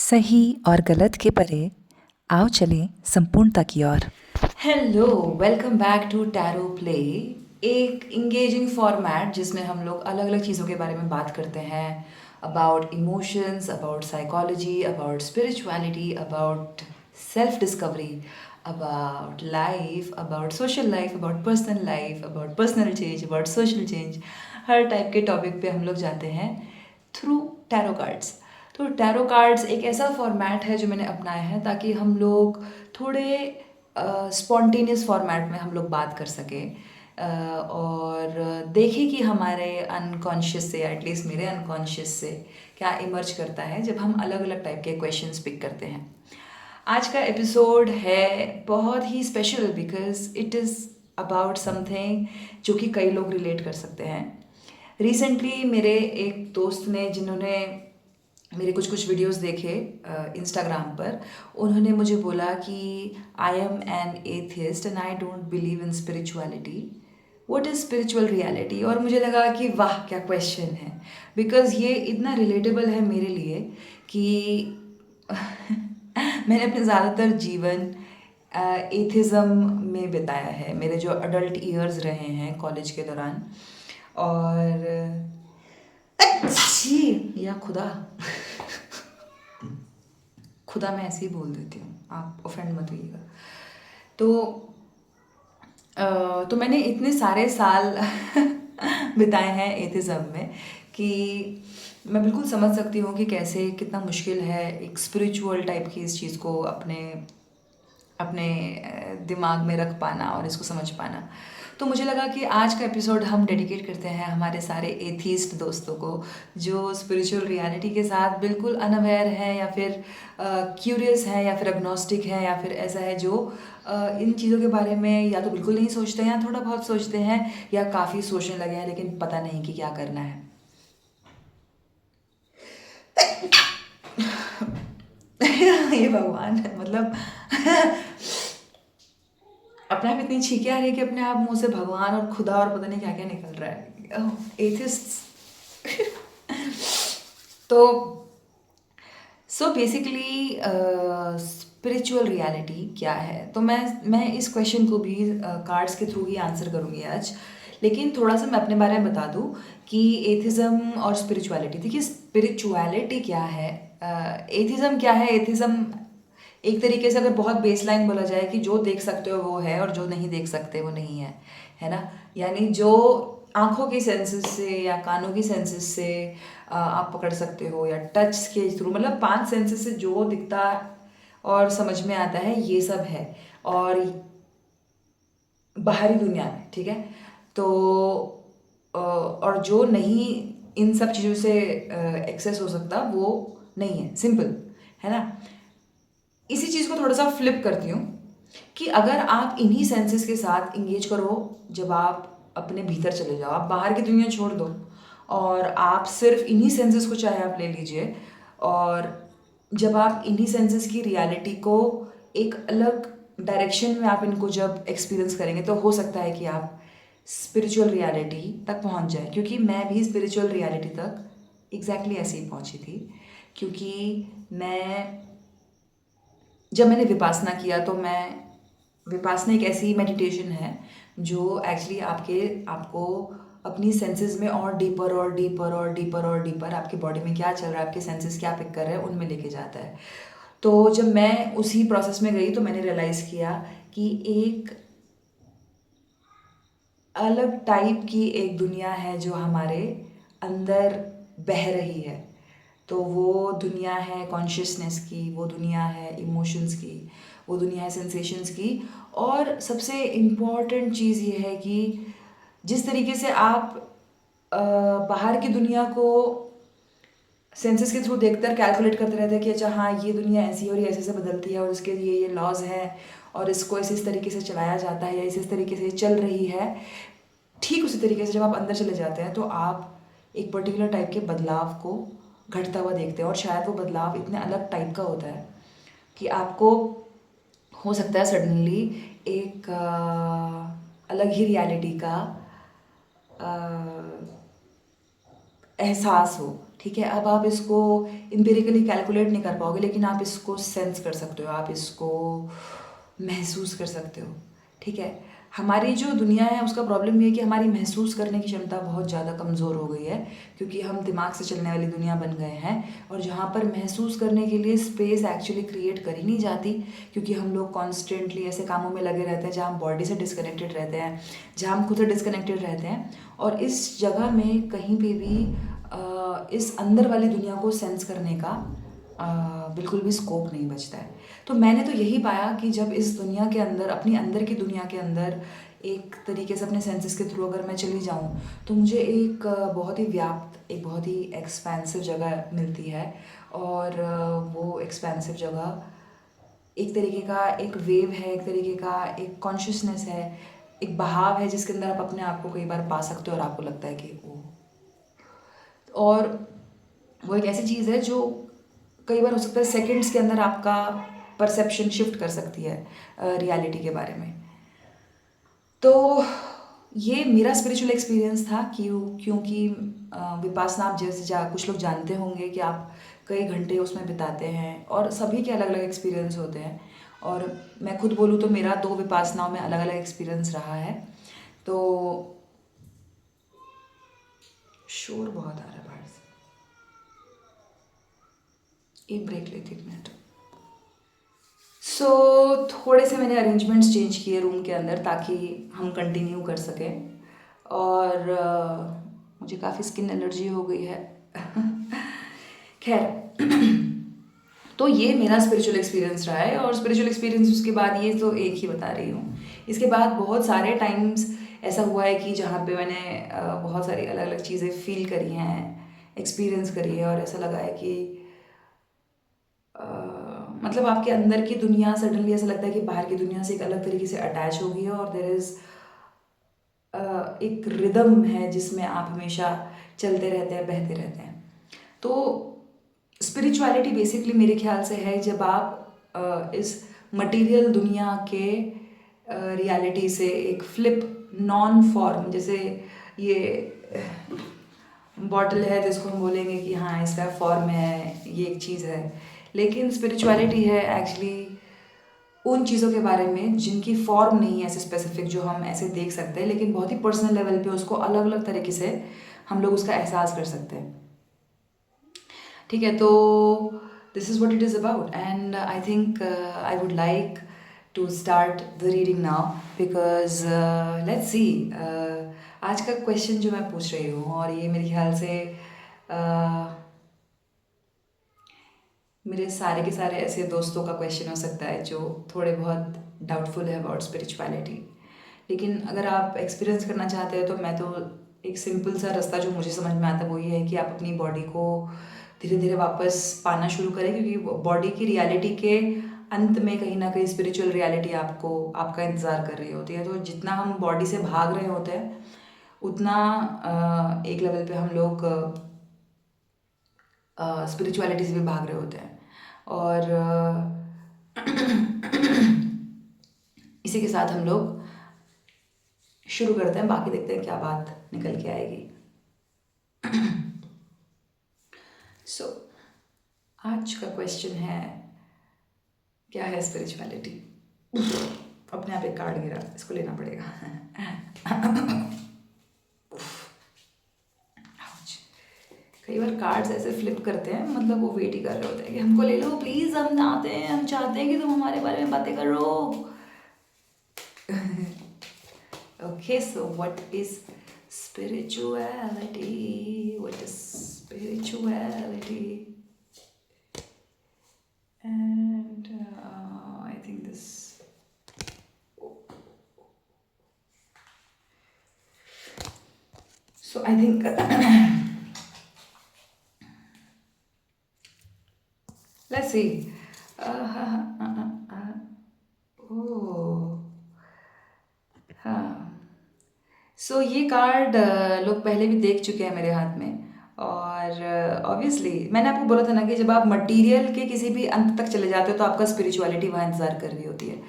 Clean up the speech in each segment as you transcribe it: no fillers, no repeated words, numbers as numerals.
सही और गलत के परे आओ चलें संपूर्णता की ओर। Hello, welcome back to tarot play. एक इंगेजिंग फॉर्मेट जिसमें हम लोग अलग अलग चीज़ों के बारे में बात करते हैं, about emotions, about psychology, about spirituality, about self discovery, about life, about social life, about personal change, about social change. Her type के टॉपिक पे हम लोग जाते हैं थ्रू टैरो कार्ड्स। तो टैरो कार्ड्स एक ऐसा फॉर्मेट है जो मैंने अपनाया है ताकि हम लोग थोड़े स्पॉन्टेनियस फॉर्मेट में हम लोग बात कर सकें, और देखें कि हमारे अनकॉन्शियस से, एटलीस्ट मेरे अनकॉन्शियस से क्या इमर्ज करता है जब हम अलग अलग टाइप के क्वेश्चंस पिक करते हैं। आज का एपिसोड है बहुत ही special because it is about something जो कि कई लोग रिलेट कर सकते हैं। रिसेंटली मेरे एक दोस्त ने, जिन्होंने मेरे कुछ कुछ वीडियोस देखे इंस्टाग्राम पर, उन्होंने मुझे बोला कि I am an atheist and I don't believe in spirituality, what is spiritual reality. और मुझे लगा कि वाह क्या क्वेश्चन है, बिकॉज़ ये इतना रिलेटेबल है मेरे लिए कि मैंने अपने ज़्यादातर जीवन एथिज़म में बिताया है, मेरे जो अडल्ट ईयर्स रहे हैं कॉलेज के दौरान। और अच्छी या खुदा खुदा मैं ऐसे ही बोल देती हूँ, आप ऑफेंड मत होइएगा। तो तो मैंने इतने सारे साल बिताए हैं एथिज़म में कि मैं बिल्कुल समझ सकती हूँ कि कैसे, कितना मुश्किल है एक स्पिरिचुअल टाइप की इस चीज़ को अपने अपने दिमाग में रख पाना और इसको समझ पाना। तो मुझे लगा कि आज का एपिसोड हम डेडिकेट करते हैं हमारे सारे एथीस्ट दोस्तों को, जो स्पिरिचुअल रियलिटी के साथ बिल्कुल अनअवेयर हैं, या फिर क्यूरियस हैं, या फिर अग्नोस्टिक हैं, या फिर ऐसा है जो इन चीज़ों के बारे में या तो बिल्कुल नहीं सोचते हैं, या थोड़ा बहुत सोचते हैं, या काफ़ी सोचने लगे हैं लेकिन पता नहीं कि क्या करना है। ये भगवान, मतलब अपने आप इतनी छींके आ रही है कि अपने आप मुंह से भगवान और खुदा और पता नहीं क्या क्या निकल रहा है। एथिस्ट। तो सो बेसिकली स्पिरिचुअल रियलिटी क्या है, तो मैं इस क्वेश्चन को भी कार्ड्स के थ्रू ही आंसर करूँगी आज। लेकिन थोड़ा सा मैं अपने बारे में बता दूँ कि एथिज़म और स्पिरिचुअलिटी, देखिए स्पिरिचुअलिटी क्या है, एथिज़म क्या है। एथिज़म एक तरीके से अगर बहुत बेसलाइन बोला जाए कि जो देख सकते हो वो है और जो नहीं देख सकते वो नहीं है ना। यानी जो आंखों की सेंसेस से या कानों की सेंसेस से आप पकड़ सकते हो, या टच के थ्रू, मतलब 5 सेंसेस से जो दिखता और समझ में आता है ये सब है। और बाहरी दुनिया में, ठीक है, तो और जो नहीं इन सब चीज़ों से एक्सेस हो सकता वो नहीं है, सिंपल है ना। इसी चीज़ को थोड़ा सा फ्लिप करती हूँ कि अगर आप इन्हीं सेंसेस के साथ इंगेज करो, जब आप अपने भीतर चले जाओ, आप बाहर की दुनिया छोड़ दो और आप सिर्फ इन्हीं सेंसेस को चाहे आप ले लीजिए, और जब आप इन्हीं सेंसेस की रियलिटी को एक अलग डायरेक्शन में आप इनको जब एक्सपीरियंस करेंगे, तो हो सकता है कि आप स्पिरिचुअल रियलिटी तक पहुंच जाए। क्योंकि मैं भी स्पिरिचुअल रियलिटी तक एग्जैक्टली ऐसे ही पहुंची थी, क्योंकि मैं जब मैंने विपासना किया, तो मैं विपासना एक ऐसी मेडिटेशन है जो एक्चुअली आपको अपनी सेंसेस में और डीपर और डीपर और डीपर और डीपर, आपकी बॉडी में क्या चल रहा है, आपके सेंसेस क्या पिक कर रहे हैं, उनमें लेके जाता है। तो जब मैं उसी प्रोसेस में गई तो मैंने रियलाइज़ किया कि एक अलग टाइप की एक दुनिया है जो हमारे अंदर बह रही है। तो वो दुनिया है कॉन्शियसनेस की, वो दुनिया है इमोशंस की, वो दुनिया है सेंसेशंस की। और सबसे इम्पॉर्टेंट चीज़ ये है कि जिस तरीके से आप बाहर की दुनिया को सेंसेस के थ्रू देखकर कैलकुलेट करते रहते हैं कि अच्छा हाँ ये दुनिया ऐसी है और ये ऐसे से बदलती है और उसके ये लॉज हैं और इसको इस तरीके से चलाया जाता है या इस तरीके से चल रही है, ठीक उसी तरीके से जब आप अंदर चले जाते हैं तो आप एक पर्टिकुलर टाइप के बदलाव को घटता हुआ देखते हैं। और शायद वो बदलाव इतने अलग टाइप का होता है कि आपको हो सकता है सडनली एक अलग ही रियलिटी का एहसास हो, ठीक है, अब आप इसको एम्पिरिकली कैलकुलेट नहीं कर पाओगे, लेकिन आप इसको सेंस कर सकते हो, आप इसको महसूस कर सकते हो। ठीक है, हमारी जो दुनिया है उसका प्रॉब्लम ये है कि हमारी महसूस करने की क्षमता बहुत ज़्यादा कमज़ोर हो गई है, क्योंकि हम दिमाग से चलने वाली दुनिया बन गए हैं। और जहाँ पर महसूस करने के लिए स्पेस एक्चुअली क्रिएट करी नहीं जाती, क्योंकि हम लोग कॉन्स्टेंटली ऐसे कामों में लगे रहते हैं जहाँ हम बॉडी से डिस्कनेक्टेड रहते हैं, जहाँ हम खुद से डिस्कनेक्टेड रहते हैं। और इस जगह में कहीं पे भी इस अंदर वाली दुनिया को सेंस करने का बिल्कुल भी स्कोप नहीं बचता है। तो मैंने तो यही पाया कि जब इस दुनिया के अंदर, अपनी अंदर की दुनिया के अंदर एक तरीके से अपने सेंसेस के थ्रू अगर मैं चली जाऊँ, तो मुझे एक बहुत ही व्याप्त, एक बहुत ही एक्सपेंसिव जगह मिलती है। और वो एक्सपेंसिव जगह एक तरीके का एक वेव है, एक तरीके का एक कॉन्शियसनेस है, एक बहाव है, जिसके अंदर आप अपने आप को कई बार पा सकते हो और आपको लगता है कि ओ। और वो एक ऐसी चीज़ है जो कई बार हो सकता है सेकंड्स के अंदर आपका परसेप्शन शिफ्ट कर सकती है रियलिटी के बारे में। तो ये मेरा स्पिरिचुअल एक्सपीरियंस था, क्योंकि विपासना, आप जैसे कुछ लोग जानते होंगे कि आप कई घंटे उसमें बिताते हैं और सभी के अलग अलग एक्सपीरियंस होते हैं। और मैं खुद बोलूँ तो मेरा 2 विपासनाओं में अलग अलग एक्सपीरियंस रहा है। तो शोर बहुत आ रहा है बाहर से, एक ब्रेक लेती 1 मिनट। सो थोड़े से मैंने अरेंजमेंट्स चेंज किए रूम के अंदर ताकि हम कंटिन्यू कर सकें। और मुझे काफ़ी स्किन एलर्जी हो गई है। खैर, तो ये मेरा स्पिरिचुअल एक्सपीरियंस रहा है। और स्पिरिचुअल एक्सपीरियंस उसके बाद ये तो एक ही बता रही हूँ। इसके बाद बहुत सारे टाइम्स ऐसा हुआ है कि जहाँ पे मैंने बहुत सारी अलग अलग चीज़ें फील करी हैं, एक्सपीरियंस करी है, और ऐसा लगा है कि मतलब आपके अंदर की दुनिया सडनली ऐसा लगता है कि बाहर की दुनिया से एक अलग तरीके से अटैच हो गई है। और देयर इज़ एक रिदम है जिसमें आप हमेशा चलते रहते हैं, बहते रहते हैं। तो स्पिरिचुअलिटी बेसिकली मेरे ख्याल से है जब आप इस मटेरियल दुनिया के रियलिटी से एक फ्लिप नॉन फॉर्म, जैसे ये बॉटल है जिसको हम बोलेंगे कि हाँ इसका फॉर्म है, ये एक चीज़ है, लेकिन स्पिरिचुअलिटी है एक्चुअली उन चीज़ों के बारे में जिनकी फॉर्म नहीं है ऐसे स्पेसिफिक, जो हम ऐसे देख सकते हैं, लेकिन बहुत ही पर्सनल लेवल पे उसको अलग अलग तरीके से हम लोग उसका एहसास कर सकते हैं। ठीक है, तो this is what it is about, and I think I would like to start the reading now, because let's see. आज का क्वेश्चन जो मैं पूछ रही हूँ, और ये मेरे ख्याल से मेरे सारे के सारे ऐसे दोस्तों का क्वेश्चन हो सकता है जो थोड़े बहुत डाउटफुल है अबाउट स्पिरिचुअलिटी। लेकिन अगर आप एक्सपीरियंस करना चाहते हैं तो मैं तो एक सिंपल सा रास्ता जो मुझे समझ में आता है वो ये है कि आप अपनी बॉडी को धीरे धीरे वापस पाना शुरू करें, क्योंकि बॉडी की रियलिटी के अंत में कहीं ना कहीं स्पिरिचुअल रियलिटी आपको आपका इंतज़ार कर रही होती है। तो जितना हम बॉडी से भाग रहे होते हैं उतना एक लेवल पे हम लोग स्पिरिचुअलिटी से भी भाग रहे होते हैं। और इसी के साथ हम लोग शुरू करते हैं, बाकी देखते हैं क्या बात निकल के आएगी। सो आज का क्वेश्चन है, क्या है स्पिरिचुअलिटी? अपने आप एक कार्ड गिरा, इसको लेना पड़ेगा। कई बार कार्ड्स ऐसे फ्लिप करते हैं, मतलब वो वेट ही कर रहे होते हैं कि हमको ले लो प्लीज, हम आते हैं, हम चाहते हैं कि तुम हमारे बारे में बातें करो। Okay, so what is spirituality? What is spirituality? And I think this. So I think let's see. Oh, हाँ। सो ये कार्ड लोग पहले भी देख चुके हैं मेरे हाथ में। और ऑब्वियसली मैंने आपको बोला था ना कि जब आप मटेरियल के किसी भी अंत तक चले जाते हो तो आपका स्पिरिचुअलिटी वहाँ इंतज़ार कर रही होती है।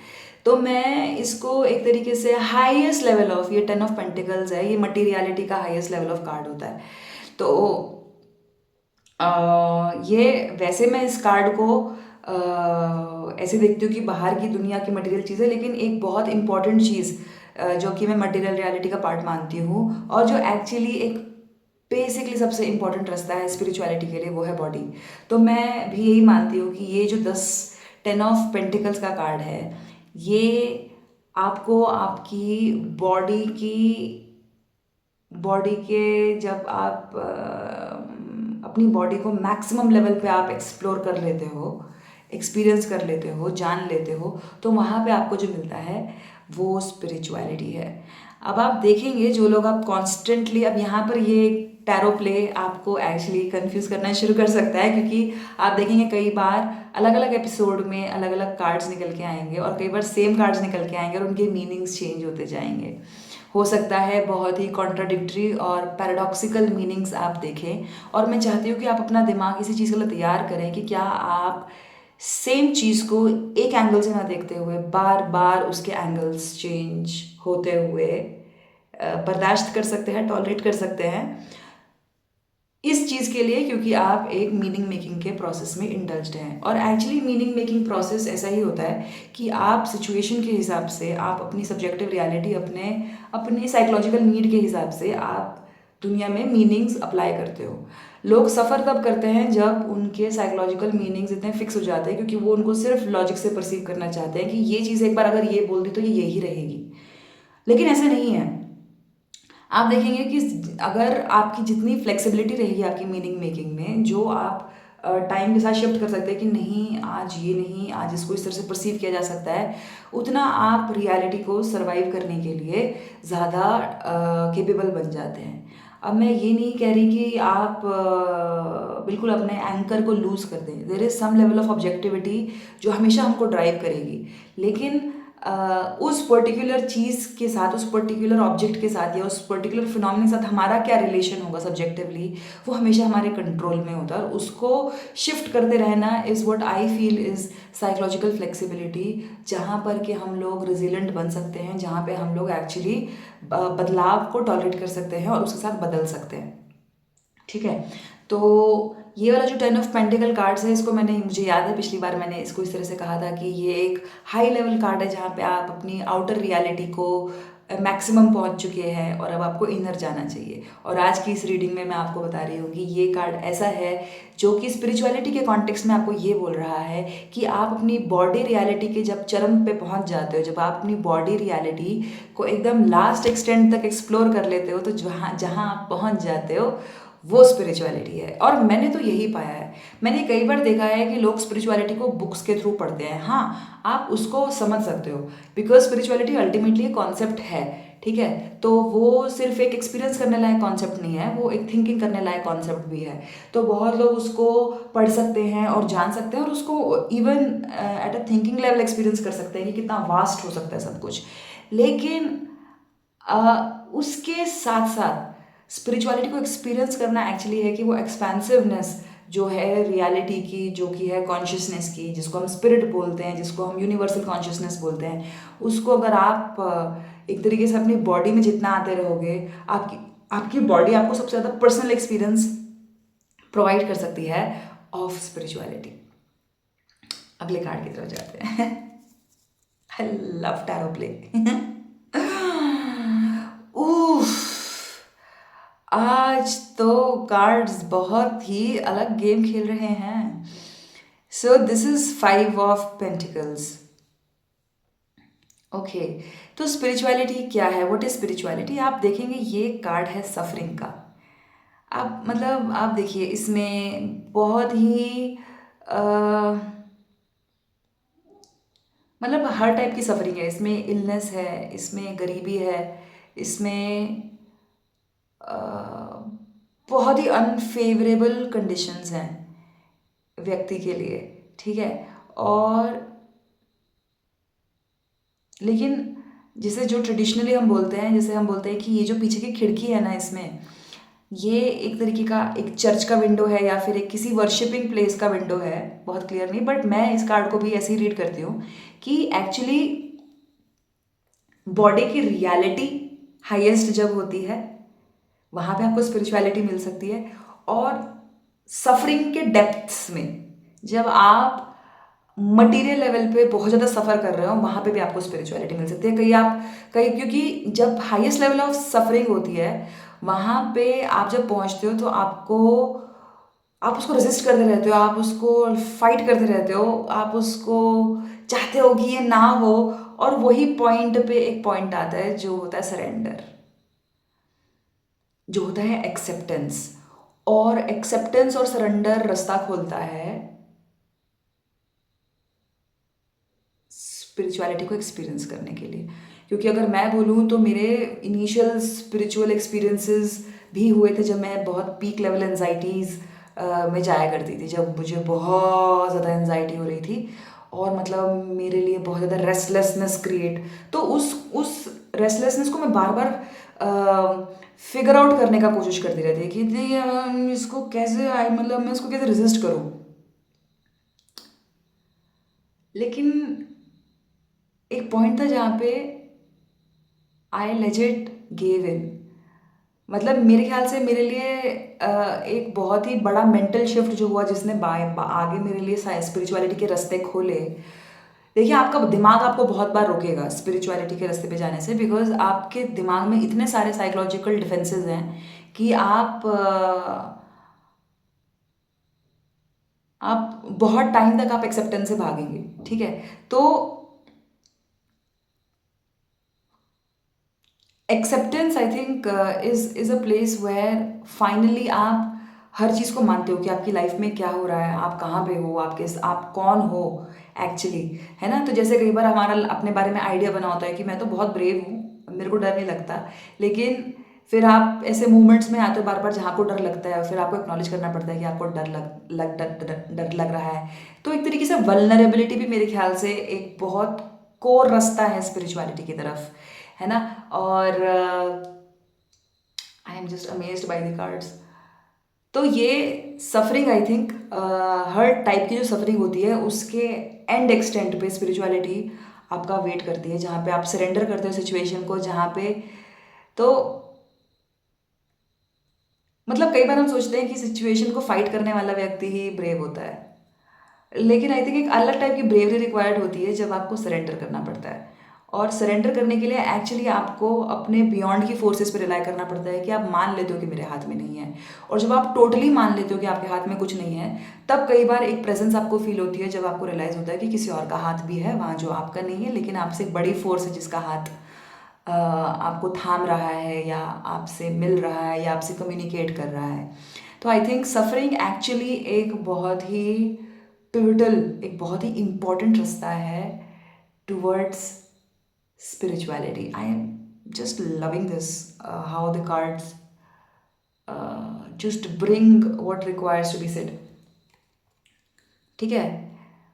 तो मैं इसको एक तरीके से हाईएस्ट लेवल ऑफ, ये 10 ऑफ पेंटिकल्स है, ये मटीरियलिटी का हाईएस्ट लेवल ऑफ कार्ड होता है। तो ये वैसे मैं इस कार्ड को ऐसे देखती हूँ कि बाहर की दुनिया की मटेरियल चीज़ है, लेकिन एक बहुत इंपॉर्टेंट चीज़ जो कि मैं मटेरियल रियलिटी का पार्ट मानती हूँ और जो एक्चुअली एक बेसिकली सबसे इम्पोर्टेंट रास्ता है स्पिरिचुअलिटी के लिए, वो है बॉडी। तो मैं भी यही मानती हूँ कि ये जो 10 ऑफ पेंटिकल्स का कार्ड है, ये आपको आपकी बॉडी के जब आप अपनी बॉडी को मैक्सिमम लेवल पे आप एक्सप्लोर कर लेते हो, एक्सपीरियंस कर लेते हो, जान लेते हो, तो वहाँ पे आपको जो मिलता है वो स्पिरिचुअलिटी है। अब आप देखेंगे जो लोग आप कॉन्स्टेंटली, अब यहाँ पर ये टैरो प्ले आपको एक्चुअली कंफ्यूज करना शुरू कर सकता है, क्योंकि आप देखेंगे कई बार अलग अलग एपिसोड में अलग अलग कार्ड्स निकल के आएंगे और कई बार सेम कार्ड्स निकल के आएंगे और उनके मीनिंग्स चेंज होते जाएंगे। हो सकता है बहुत ही कॉन्ट्राडिक्टरी और पैराडॉक्सिकल मीनिंग्स आप देखें, और मैं चाहती हूँ कि आप अपना दिमाग इसी चीज़ के लिए तैयार करें कि क्या आप सेम चीज़ को एक एंगल से ना देखते हुए बार बार उसके एंगल्स चेंज होते हुए बर्दाश्त कर सकते हैं, टॉलरेट कर सकते हैं इस चीज़ के लिए, क्योंकि आप एक मीनिंग मेकिंग के प्रोसेस में इंडल्ज्ड हैं। और एक्चुअली मीनिंग मेकिंग प्रोसेस ऐसा ही होता है कि आप सिचुएशन के हिसाब से, आप अपनी सब्जेक्टिव रियलिटी, अपने अपने साइकोलॉजिकल नीड के हिसाब से आप दुनिया में मीनिंग्स अप्लाई करते हो। लोग सफ़र तब करते हैं जब उनके साइकोलॉजिकल मीनिंग्स इतने फिक्स हो जाते हैं, क्योंकि वो उनको सिर्फ लॉजिक से परसीव करना चाहते हैं कि ये चीज़ एक बार अगर ये बोल दी तो ये यही रहेगी। लेकिन ऐसा नहीं है। आप देखेंगे कि अगर आपकी जितनी फ्लेक्सिबिलिटी रहेगी आपकी मीनिंग मेकिंग में, जो आप टाइम के साथ शिफ्ट कर सकते हैं कि नहीं आज ये नहीं, आज इसको इस तरह से परसीव किया जा सकता है, उतना आप रियलिटी को सरवाइव करने के लिए ज़्यादा केपेबल बन जाते हैं। अब मैं ये नहीं कह रही कि आप बिल्कुल अपने एंकर को लूज़ कर दें। There is some level of objectivity जो हमेशा हमको ड्राइव करेगी, लेकिन उस पर्टिकुलर चीज़ के साथ, उस पर्टिकुलर ऑब्जेक्ट के साथ या उस पर्टिकुलर फिनोमेना के साथ हमारा क्या रिलेशन होगा सब्जेक्टिवली, वो हमेशा हमारे कंट्रोल में होता है। और उसको शिफ्ट करते रहना is what I feel is psychological flexibility, जहाँ पर कि हम लोग रेजिलेंट बन सकते हैं, जहाँ पे हम लोग एक्चुअली बदलाव को टॉलरेट कर सकते हैं और उसके साथ बदल सकते हैं। ठीक है, तो ये वाला जो 10 ऑफ पेंटिकल कार्ड्स है, इसको मैंने, मुझे याद है पिछली बार मैंने इसको इस तरह से कहा था कि ये एक हाई लेवल कार्ड है जहाँ पे आप अपनी आउटर रियलिटी को मैक्सिमम पहुँच चुके हैं और अब आपको इनर जाना चाहिए। और आज की इस रीडिंग में मैं आपको बता रही हूँ कि ये कार्ड ऐसा है जो कि स्पिरिचुअलिटी के कॉन्टेक्स्ट में आपको ये बोल रहा है कि आप अपनी बॉडी रियलिटी के जब चरम पे पहुँच जाते हो, जब आप अपनी बॉडी रियलिटी को एकदम लास्ट एक्सटेंट तक एक्सप्लोर कर लेते हो, तो जहाँ जहाँ आप पहुँच जाते हो वो स्पिरिचुअलिटी है। और मैंने तो यही पाया है। मैंने कई बार देखा है कि लोग स्पिरिचुअलिटी को बुक्स के थ्रू पढ़ते हैं। हाँ, आप उसको समझ सकते हो, बिकॉज स्पिरिचुअलिटी अल्टीमेटली एक कॉन्सेप्ट है। ठीक है, तो वो सिर्फ एक एक्सपीरियंस करने लायक कॉन्सेप्ट नहीं है, वो एक थिंकिंग करने लायक कॉन्सेप्ट भी है। तो बहुत लोग उसको पढ़ सकते हैं और जान सकते हैं और उसको even at a thinking level experience कर सकते हैं कि कितना वास्ट हो सकता है सब कुछ। लेकिन उसके साथ साथ स्पिरिचुअलिटी को एक्सपीरियंस करना एक्चुअली है कि वो एक्सपेंसिवनेस जो है रियलिटी की, जो कि है कॉन्शियसनेस की, जिसको हम स्पिरिट बोलते हैं, जिसको हम यूनिवर्सल कॉन्शियसनेस बोलते हैं, उसको अगर आप एक तरीके से अपनी बॉडी में जितना आते रहोगे, आपकी आपकी बॉडी आपको सबसे ज़्यादा पर्सनल एक्सपीरियंस प्रोवाइड कर सकती है ऑफ स्पिरिचुअलिटी। अगले कार्ड की तरफ जाते हैं। I love tarot play. उफ, आज तो कार्ड्स बहुत ही अलग गेम खेल रहे हैं। So this is 5 of pentacles. Okay, तो स्पिरिचुअलिटी क्या है, व्हाट इज स्पिरिचुअलिटी? आप देखेंगे ये कार्ड है सफरिंग का। आप मतलब आप देखिए इसमें बहुत ही मतलब हर टाइप की सफरिंग है इसमें। इलनेस है, इसमें गरीबी है, इसमें बहुत ही अनफेवरेबल कंडीशंस हैं व्यक्ति के लिए। ठीक है, और लेकिन जिसे जो ट्रेडिशनली हम बोलते हैं, जैसे हम बोलते हैं कि ये जो पीछे की खिड़की है ना, इसमें ये एक तरीके का एक चर्च का विंडो है या फिर एक किसी वर्शिपिंग प्लेस का विंडो है, बहुत क्लियर नहीं, बट मैं इस कार्ड को भी ऐसे ही रीड करती हूँ कि एक्चुअली बॉडी की रियलिटी हाईएस्ट जब होती है, वहाँ पे आपको स्पिरिचुअलिटी मिल सकती है। और सफरिंग के डेप्थ्स में, जब आप मटीरियल लेवल पे बहुत ज़्यादा सफ़र कर रहे हो, वहाँ पे भी आपको स्पिरिचुअलिटी मिल सकती है। कहीं क्योंकि जब हाईएस्ट लेवल ऑफ सफरिंग होती है, वहाँ पे आप जब पहुँचते हो तो आप उसको रेजिस्ट करते रहते हो, आप उसको फाइट करते रहते हो, आप उसको चाहते हो कि ये ना हो, और वही पॉइंट पे एक पॉइंट आता है जो होता है सरेंडर, जो होता है एक्सेप्टेंस। और एक्सेप्टेंस और सरेंडर रास्ता खोलता है स्पिरिचुअलिटी को एक्सपीरियंस करने के लिए। क्योंकि अगर मैं बोलूँ तो मेरे इनिशियल स्पिरिचुअल एक्सपीरियंसेस भी हुए थे जब मैं बहुत पीक लेवल एनजाइटीज़ में जाया करती थी, जब मुझे बहुत ज़्यादा एनजाइटी हो रही थी और मतलब मेरे लिए बहुत ज़्यादा रेस्टलेसनेस क्रिएट, तो उस रेस्टलेसनेस को मैं बार बार फिगर आउट करने का कोशिश करती रहती कि इसको कैसे मतलब मैं इसको कैसे रेजिस्ट करूँ। लेकिन एक पॉइंट था जहाँ पे आई लेजिट गिव इन। मतलब मेरे ख्याल से मेरे लिए एक बहुत ही बड़ा मेंटल शिफ्ट जो हुआ, जिसने आगे मेरे लिए स्पिरिचुअलिटी के रास्ते खोले। देखिए, आपका दिमाग आपको बहुत बार रोकेगा स्पिरिचुअलिटी के रास्ते पे जाने से, बिकॉज आपके दिमाग में इतने सारे साइकोलॉजिकल डिफेंसेस हैं कि आप बहुत टाइम तक आप एक्सेप्टेंस से भागेंगे। ठीक है, तो acceptance I think is a place where finally आप हर चीज़ को मानते हो कि आपकी लाइफ में क्या हो रहा है, आप कहाँ पे हो, आप कौन हो एक्चुअली, है ना। तो जैसे कई बार हमारा अपने बारे में आइडिया बना होता है कि मैं तो बहुत ब्रेव हूँ, मेरे को डर नहीं लगता, लेकिन फिर आप ऐसे मूवमेंट्स में आते हो बार बार जहाँ को डर लगता है, फिर आपको एक्नॉलेज करना पड़ता है कि आपको डर लग रहा है। तो एक तरीके से वल्नरेबिलिटी भी मेरे ख्याल से एक बहुत कोर रास्ता है स्पिरिचुअलिटी की तरफ, है ना। और I am just amazed by the cards. तो ये suffering I think her type की जो सफरिंग होती है उसके एंड एक्सटेंट पे स्पिरिचुअलिटी आपका वेट करती है, जहाँ पे आप सरेंडर करते हो सिचुएशन को, जहाँ पे तो मतलब कई बार हम सोचते हैं कि सिचुएशन को फाइट करने वाला व्यक्ति ही ब्रेव होता है, लेकिन आई थिंक एक अलग टाइप की ब्रेवरी रिक्वायर्ड होती है जब आपको सरेंडर करना पड़ता है। और सरेंडर करने के लिए एक्चुअली आपको अपने बियॉन्ड की फोर्सेस पे रिलाई करना पड़ता है कि आप मान लेते हो कि मेरे हाथ में नहीं है। और जब आप टोटली मान लेते हो कि आपके हाथ में कुछ नहीं है, तब कई बार एक प्रेजेंस आपको फील होती है, जब आपको रियलाइज होता है कि किसी और का हाथ भी है वहाँ जो आपका नहीं है, लेकिन आपसे एक बड़ी फोर्स है जिसका हाथ आपको थाम रहा है, या आपसे मिल रहा है, या आपसे कम्युनिकेट कर रहा है। तो आई थिंक सफरिंग एक्चुअली एक बहुत ही पिवटल, एक बहुत ही इम्पॉर्टेंट रास्ता है towards spirituality. I am just loving this, how the cards just bring what requires to be said. ठीक है,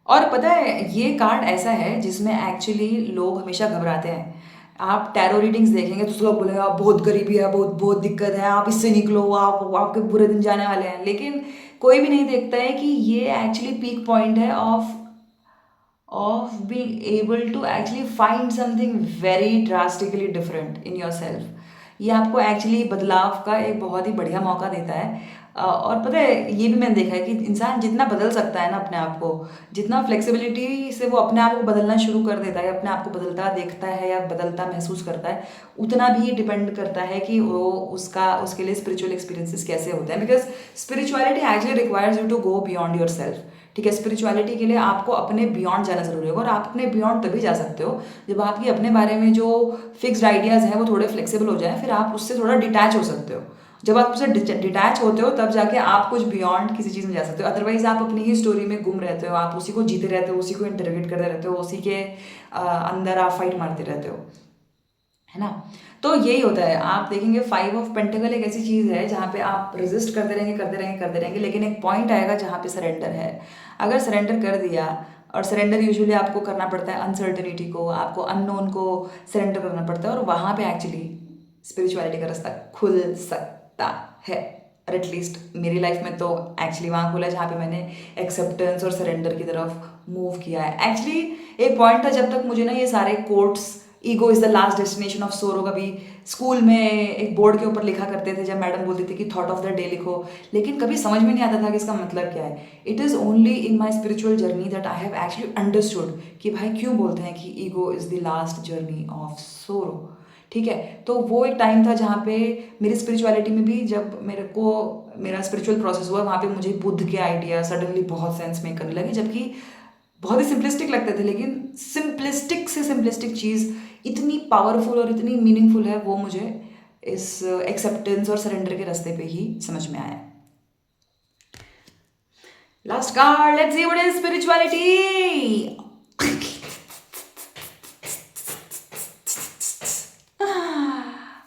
और पता है ये कार्ड ऐसा है जिसमें एक्चुअली लोग हमेशा घबराते हैं। आप टैरो रीडिंग्स देखेंगे तो लोग बोलेंगे आप बहुत गरीबी है, बहुत बहुत दिक्कत है, आप इससे निकलो, आपके बुरे दिन जाने वाले हैं। लेकिन कोई भी नहीं देखता है कि ये एक्चुअली पीक पॉइंट है of being able to actually find something very drastically different in yourself। ये आपको एक्चुअली बदलाव का एक बहुत ही बढ़िया मौका देता है। और पता है ये भी मैंने देखा है कि इंसान जितना बदल सकता है ना अपने आप को, जितना फ्लेक्सिबिलिटी से वो अपने आप को बदलना शुरू कर देता है, अपने आप को बदलता देखता है या बदलता महसूस करता है, उतना भी डिपेंड करता है कि वो उसके लिए स्पिरिचुअल एक्सपीरियंसेस कैसे होते हैं। Because spirituality actually requires you to go beyond yourself. ठीक है, स्पिरिचुअलिटी के लिए आपको अपने बियॉन्ड जाना जरूरी होगा, और आप अपने बियॉन्ड तभी जा सकते हो जब आपकी अपने बारे में जो फिक्स्ड आइडियाज़ हैं वो थोड़े फ्लेक्सिबल हो जाए, फिर आप उससे थोड़ा डिटैच हो सकते हो। जब आप उससे डिटैच होते हो तब जाके आप कुछ बियॉन्ड किसी चीज़ में जा सकते हो। अदरवाइज आप अपनी ही स्टोरी में गुम रहते हो, आप उसी को जीते रहते हो, उसी को इंटरोगेट करते रहते हो, उसी के अंदर आप फाइट मारते रहते हो, है ना। तो यही होता है, आप देखेंगे 5 ऑफ पेंटिकल एक ऐसी चीज़ है जहाँ पे आप रेजिस्ट करते रहेंगे करते रहेंगे करते रहेंगे, लेकिन एक पॉइंट आएगा जहाँ पे सरेंडर है। अगर सरेंडर कर दिया, और सरेंडर यूजुअली आपको करना पड़ता है अनसर्टनिटी को, आपको अननोन को सरेंडर करना पड़ता है, और वहाँ पे एक्चुअली स्पिरिचुअलिटी का रास्ता खुल सकता है। और एटलीस्ट मेरी लाइफ में तो एक्चुअली वहाँ खुला जहाँ पे मैंने एक्सेप्टेंस और सरेंडर की तरफ मूव किया है। एक्चुअली एक पॉइंट था जब तक मुझे ना ये सारे quotes ego is the last destination of सोरो कभी स्कूल में एक बोर्ड के ऊपर लिखा करते थे जब मैडम बोलती थी कि थॉट ऑफ द डे लिखो, लेकिन कभी समझ में नहीं आता था कि इसका मतलब क्या है. It is only in my spiritual journey that I have actually understood कि भाई क्यों बोलते हैं कि ego is the last journey of सोरो. ठीक है, तो वो एक टाइम था जहाँ पे मेरी स्पिरिचुअलिटी में भी जब मेरे को मेरा स्पिरिचुअल प्रोसेस हुआ, वहाँ पे मुझे बुद्ध के आइडिया सडनली बहुत सेंस मेक करने लगे, जबकि बहुत ही सिंपलिस्टिक लगते थे, लेकिन सिंपलिस्टिक से सिंपलिस्टिक चीज़ इतनी पावरफुल और इतनी मीनिंगफुल है, वो मुझे इस एक्सेप्टेंस और सरेंडर के रास्ते पे ही समझ में आया. Last card, let's see what is spirituality.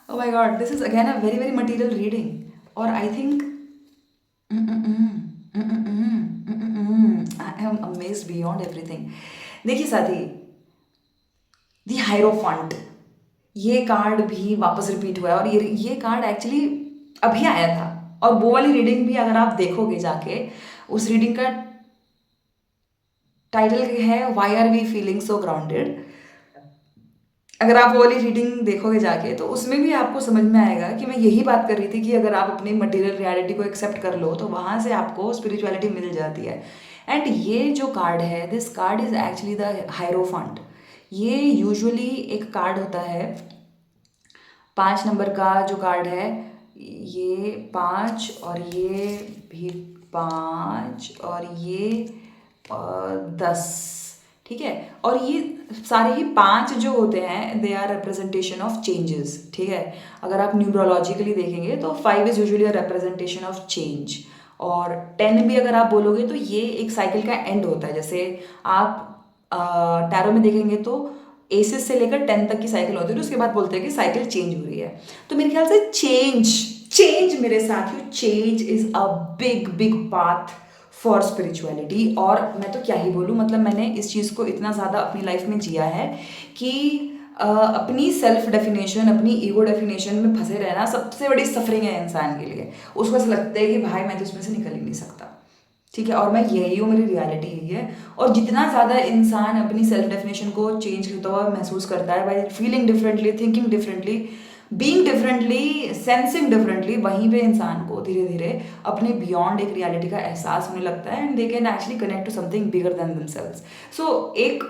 Oh my god, this is again a very very material reading. Or I think I am amazed beyond everything. देखिए साथी, दी हायरोफंट, ये कार्ड भी वापस रिपीट हुआ है, और ये कार्ड एक्चुअली अभी आया था. और वो वाली रीडिंग भी अगर आप देखोगे जाके, उस रीडिंग का टाइटल है why are we feeling so grounded. अगर आप वो वाली रीडिंग देखोगे जाके, तो उसमें भी आपको समझ में आएगा कि मैं यही बात कर रही थी कि अगर आप अपनी मटेरियल रियलिटी को एक्सेप्ट कर लो तो वहाँ से आपको स्पिरिचुअलिटी मिल जाती है. एंड ये जो कार्ड है, this card is actually the hierophant. ये यूजुअली एक कार्ड होता है 5 नंबर का जो कार्ड है, ये 5 और ये भी 5 और ये 10. ठीक है, और ये सारे ही 5 जो होते हैं they are representation of changes. ठीक है, अगर आप न्यूमरोलॉजिकली देखेंगे तो 5 is usually a representation of change, और 10 भी अगर आप बोलोगे तो ये एक साइकिल का एंड होता है. जैसे आप टैरो में देखेंगे तो एसिस से लेकर 10 तक की साइकिल होती है, तो उसके बाद बोलते हैं कि साइकिल चेंज हो रही है. तो मेरे ख्याल से चेंज मेरे साथियों, change is a big big path for spirituality. और मैं तो क्या ही बोलूँ, मतलब मैंने इस चीज़ को इतना ज़्यादा अपनी लाइफ में जिया है कि अपनी सेल्फ डेफिनेशन, अपनी ईगो डेफिनेशन में फंसे रहना सबसे बड़ी सफरिंग है इंसान के लिए. उसको ऐसा लगता है कि भाई मैं तो इसमें से निकल ही नहीं सकता. ठीक है, और मैं यही हूँ, मेरी रियलिटी यही है. और जितना ज़्यादा इंसान अपनी सेल्फ डेफिनेशन को चेंज करता हुआ महसूस करता है by feeling differently, thinking differently, being differently, sensing differently, वहीं पे इंसान को धीरे धीरे अपने बियॉन्ड एक रियलिटी का एहसास होने लगता है, and they can actually connect to something bigger than themselves. So एक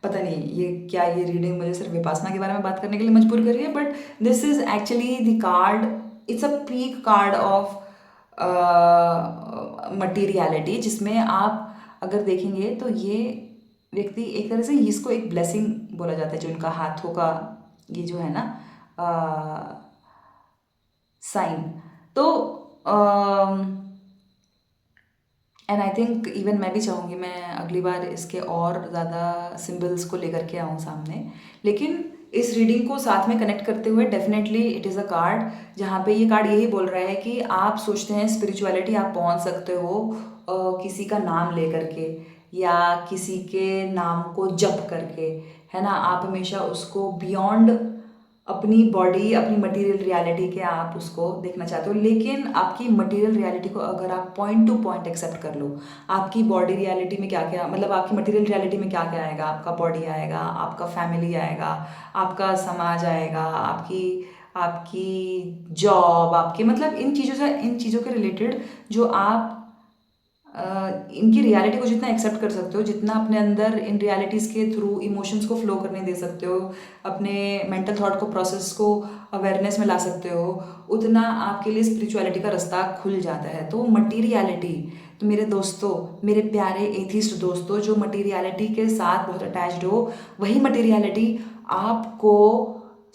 पता नहीं ये क्या, ये रीडिंग मुझे सिर्फ विपासना के बारे में बात करने के लिए मजबूर कर रही है, but this is actually the card, it's a peak card of materiality, जिसमें आप अगर देखेंगे तो ये व्यक्ति एक तरह से इसको एक ब्लेसिंग बोला जाता है, जो इनका हाथों का ये जो है ना साइन. तो एंड आई थिंक इवन मैं भी चाहूँगी मैं अगली बार इसके और ज़्यादा सिम्बल्स को लेकर के आऊँ सामने, लेकिन इस रीडिंग को साथ में कनेक्ट करते हुए definitely it is a card जहाँ पे ये कार्ड यही बोल रहा है कि आप सोचते हैं स्पिरिचुअलिटी आप पहुँच सकते हो किसी का नाम ले करके, या किसी के नाम को जप करके, है ना. आप हमेशा उसको बियॉन्ड अपनी बॉडी, अपनी मटेरियल रियलिटी के आप उसको देखना चाहते हो, लेकिन आपकी मटेरियल रियलिटी को अगर आप पॉइंट टू पॉइंट एक्सेप्ट कर लो, आपकी बॉडी रियलिटी में क्या क्या, मतलब आपकी मटेरियल रियलिटी में क्या क्या आएगा, आपका बॉडी आएगा, आपका फैमिली आएगा, आपका समाज आएगा, आपकी आपकी जॉब, आपकी मतलब इन चीज़ों के रिलेटेड जो आप इनकी रियलिटी को जितना एक्सेप्ट कर सकते हो, जितना अपने अंदर इन रियलिटीज़ के थ्रू इमोशंस को फ्लो करने दे सकते हो, अपने मेंटल थॉट को, प्रोसेस को अवेयरनेस में ला सकते हो, उतना आपके लिए स्पिरिचुअलिटी का रास्ता खुल जाता है. तो मटीरियलिटी, तो मेरे दोस्तों, मेरे प्यारे एथिस्ट दोस्तों जो मटीरियलिटी के साथ बहुत अटैच्ड हो, वही मटीरियलिटी आपको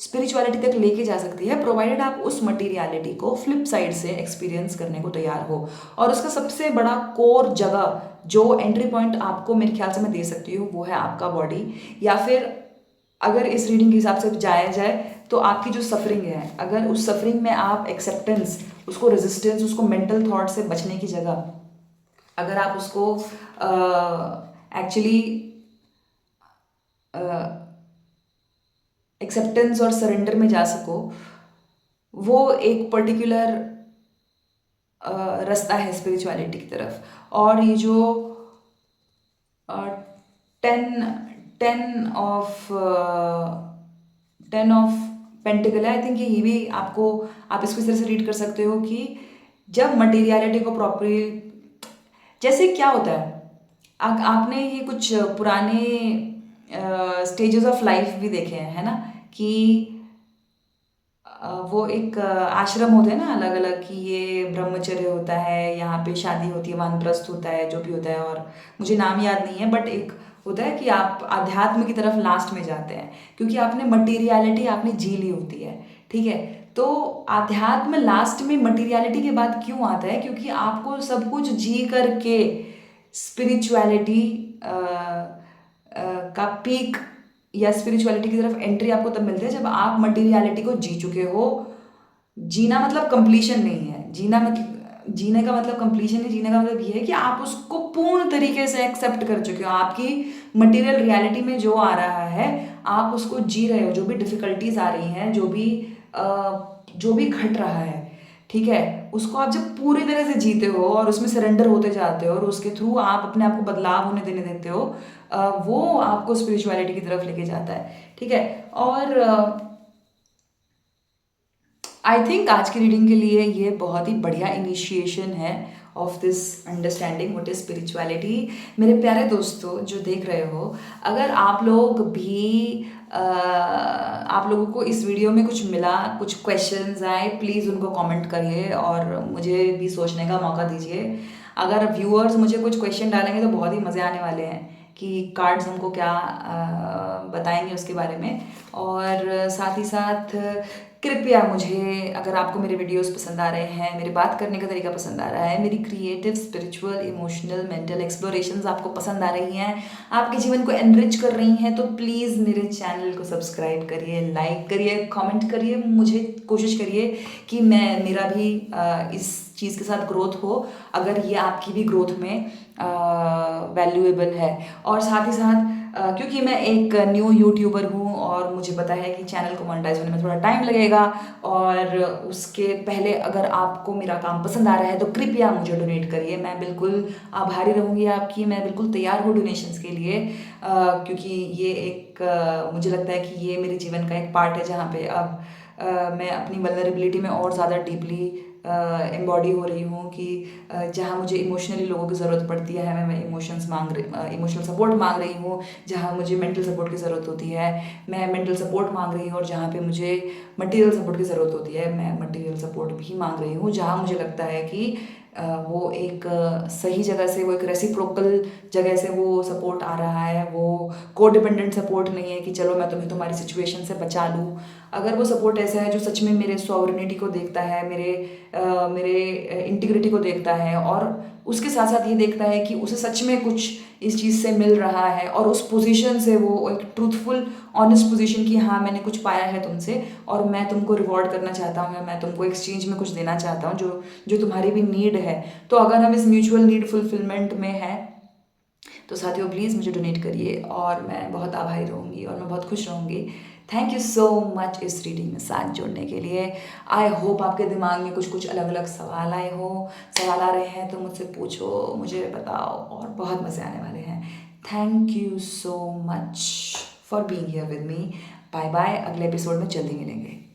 स्पिरिचुअलिटी तक लेके जा सकती है, प्रोवाइडेड आप उस मटीरियलिटी को फ्लिप साइड से एक्सपीरियंस करने को तैयार हो. और उसका सबसे बड़ा कोर जगह जो एंट्री पॉइंट आपको मेरे ख्याल से मैं दे सकती हूँ वो है आपका बॉडी, या फिर अगर इस रीडिंग के हिसाब से जाया जाए तो आपकी जो सफरिंग है, अगर उस सफरिंग में आप एक्सेप्टेंस, उसको रेजिस्टेंस, उसको मेंटल थॉट से बचने की जगह अगर आप उसको एक्चुअली एक्सेप्टेंस और सरेंडर में जा सको, वो एक पर्टिकुलर रास्ता है स्पिरिचुअलिटी की तरफ. और ये जो 10 टेन ऑफ पेंटिकल है। आई थिंक ये भी आपको, आप इसको इस तरह से रीड कर सकते हो कि जब मटेरियलिटी को प्रॉपरली, जैसे क्या होता है, आपने ये कुछ पुराने स्टेजेस ऑफ लाइफ भी देखे हैं, है ना, कि वो एक आश्रम होते हैं ना अलग अलग, कि ये ब्रह्मचर्य होता है, यहाँ पे शादी होती है, वानप्रस्थ होता है, जो भी होता है, और मुझे नाम याद नहीं है, बट एक होता है कि आप अध्यात्म की तरफ लास्ट में जाते हैं, क्योंकि आपने मटीरियलिटी आपने जी ली होती है, ठीक है। तो अध्यात्म लास्ट में मटीरियलिटी के बाद क्यों आता है, क्योंकि आपको सब कुछ जी करके स्पिरिचुअलिटी का पीक या स्पिरिचुअलिटी की तरफ एंट्री आपको तब मिलती है जब आप मटेरियलिटी को जी चुके हो। जीना मतलब कंप्लीशन नहीं है, जीने का मतलब कंप्लीशन नहीं, जीने का मतलब ये है कि आप उसको पूर्ण तरीके से एक्सेप्ट कर चुके हो। आपकी मटेरियल रियलिटी में जो आ रहा है आप उसको जी रहे हो, जो भी डिफिकल्टीज आ रही हैं, जो भी घट रहा है, ठीक है, उसको आप जब पूरी तरह से जीते हो और उसमें सरेंडर होते जाते हो और उसके थ्रू आप अपने आप को बदलाव होने देने देते हो, वो आपको स्पिरिचुअलिटी की तरफ लेके जाता है, ठीक है। और आई थिंक आज की रीडिंग के लिए ये बहुत ही बढ़िया इनिशिएशन है of this understanding what is spirituality. मेरे प्यारे दोस्तों जो देख रहे हो, अगर आप लोग भी आप लोगों को इस वीडियो में कुछ मिला, कुछ क्वेश्चंस आए, प्लीज़ उनको कमेंट करिए और मुझे भी सोचने का मौका दीजिए। अगर व्यूअर्स मुझे कुछ क्वेश्चन डालेंगे तो बहुत ही मज़े आने वाले हैं कि कार्ड्स हमको क्या बताएंगे उसके बारे में। और साथ ही साथ कृपया मुझे, अगर आपको मेरे वीडियोस पसंद आ रहे हैं, मेरे बात करने का तरीका पसंद आ रहा है, मेरी creative, spiritual, emotional, mental explorations आपको पसंद आ रही हैं, आपके जीवन को एनरिच कर रही हैं, तो प्लीज़ मेरे चैनल को सब्सक्राइब करिए, लाइक करिए, कमेंट करिए, मुझे कोशिश करिए कि मेरा भी इस चीज़ के साथ ग्रोथ हो, अगर ये आपकी भी ग्रोथ में वैल्यूएबल है। और साथ ही साथ क्योंकि मैं एक न्यू यूट्यूबर हूँ और मुझे पता है कि चैनल को मोनेटाइज होने में थोड़ा टाइम लगेगा, और उसके पहले अगर आपको मेरा काम पसंद आ रहा है तो कृपया मुझे डोनेट करिए। मैं बिल्कुल आभारी रहूँगी आपकी, मैं बिल्कुल तैयार हूँ डोनेशंस के लिए, क्योंकि ये एक मुझे लगता है कि ये मेरे जीवन का एक पार्ट है जहाँ पे अब मैं अपनी वल्नरेबिलिटी में और ज़्यादा डीपली एम्बॉडी हो रही हूँ, कि जहाँ मुझे इमोशनली लोगों की ज़रूरत पड़ती है, मैं इमोशनल सपोर्ट मांग रही हूँ, जहाँ मुझे मेंटल सपोर्ट की ज़रूरत होती है मैं मेंटल सपोर्ट मांग रही हूँ, और जहाँ पे मुझे मटेरियल सपोर्ट की ज़रूरत होती है मैं मटेरियल सपोर्ट भी मांग रही हूँ। जहाँ मुझे लगता है कि वो एक सही जगह से, वो एक रेसिप्रोकल जगह से वो सपोर्ट आ रहा है, वो कोडिपेंडेंट सपोर्ट नहीं है कि चलो मैं तुम्हें तुम्हारी सिचुएशन से बचा लूँ। अगर वो सपोर्ट ऐसा है जो सच में मेरे सॉवरेनिटी को देखता है, मेरे इंटीग्रिटी को देखता है, और उसके साथ साथ ये देखता है कि उसे सच में कुछ इस चीज़ से मिल रहा है, और उस पोजीशन से वो एक ट्रूथफुल ऑनेस्ट पोजीशन कि हाँ मैंने कुछ पाया है तुमसे और मैं तुमको रिवॉर्ड करना चाहता हूँ, या मैं तुमको एक्सचेंज में कुछ देना चाहता हूँ जो तुम्हारी भी नीड है। तो अगर हम इस म्यूचुअल नीड फुलफिलमेंट में हैं तो साथियों प्लीज़ मुझे डोनेट करिए, और मैं बहुत आभारी रहूँगी और मैं बहुत खुश रहूँगी। थैंक यू सो मच इस रीडिंग में साथ जोड़ने के लिए। आई होप आपके दिमाग में कुछ कुछ अलग अलग सवाल आए हो, सवाल आ रहे हैं तो मुझसे पूछो, मुझे बताओ, और बहुत मज़े आने वाले हैं। Thank you so much for being here with me. Bye bye, अगले एपिसोड में जल्दी मिलेंगे।